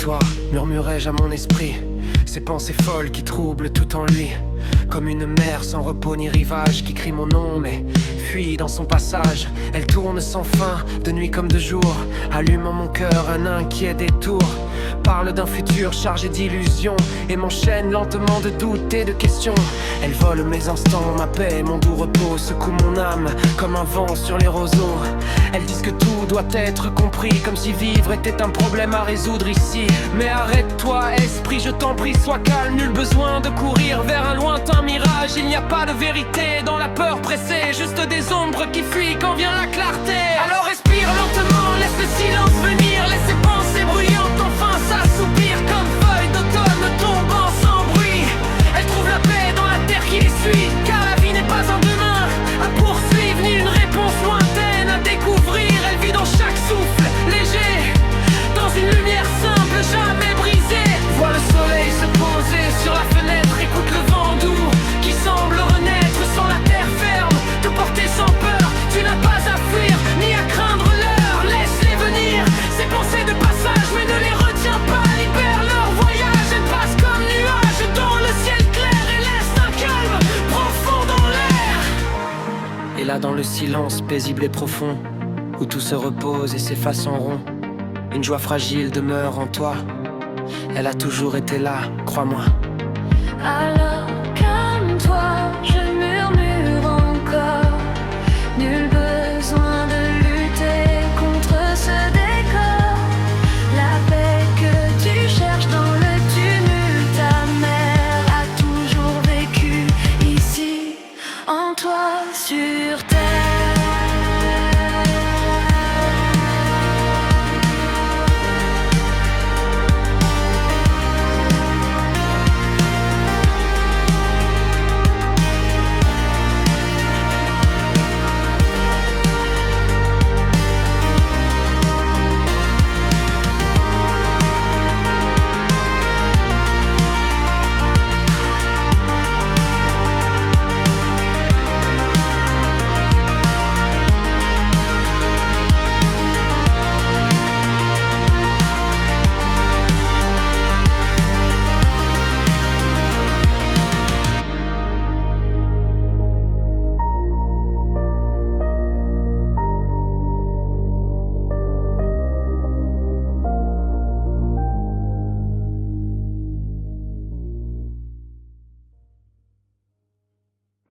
toi, murmurai-je à mon esprit, ces pensées folles qui troublent tout en lui. Comme une mer sans repos ni rivage qui crie mon nom mais fuit dans son passage. Elle tourne sans fin, de nuit comme de jour, allumant mon cœur un inquiet détour. Parle d'un futur chargé d'illusions et m'enchaîne lentement de doutes et de questions. Elle vole mes instants, ma paix, mon doux repos, secoue mon âme comme un vent sur les roseaux. Elles disent que tout doit être compris, comme si vivre était un problème à résoudre ici. Mais arrête-toi esprit, je t'en prie, sois calme, nul besoin de courir vers un lointain mirage. Il n'y a pas de vérité dans la peur pressée, juste des ombres qui fuient quand vient la clarté. Alors respire lentement, laisse le silence venir, laisse ces pensées bruyantes enfin s'assoupir comme feuilles d'automne tombant sans bruit. Elle trouve la paix dans la terre qui les suit, car la vie n'est pas un demain à poursuivre, ni une réponse lointaine à découvrir. Elle vit dans chaque souffle léger, dans une lumière simple jamais brisée. Vois le soleil se poser sur la fenêtre, écoute le vent doux qui semble renaître sans la terre ferme, te porter sans peur. Tu n'as pas à fuir ni à craindre l'heure, laisse-les venir, ces pensées de passage, mais ne les retiens pas. Libère leur voyage, elles passent comme nuages dans le ciel clair et laissent un calme profond dans l'air. Et là dans le silence paisible et profond, où tout se repose et s'efface en rond, une joie fragile demeure en toi. Elle a toujours été là, crois-moi. Alors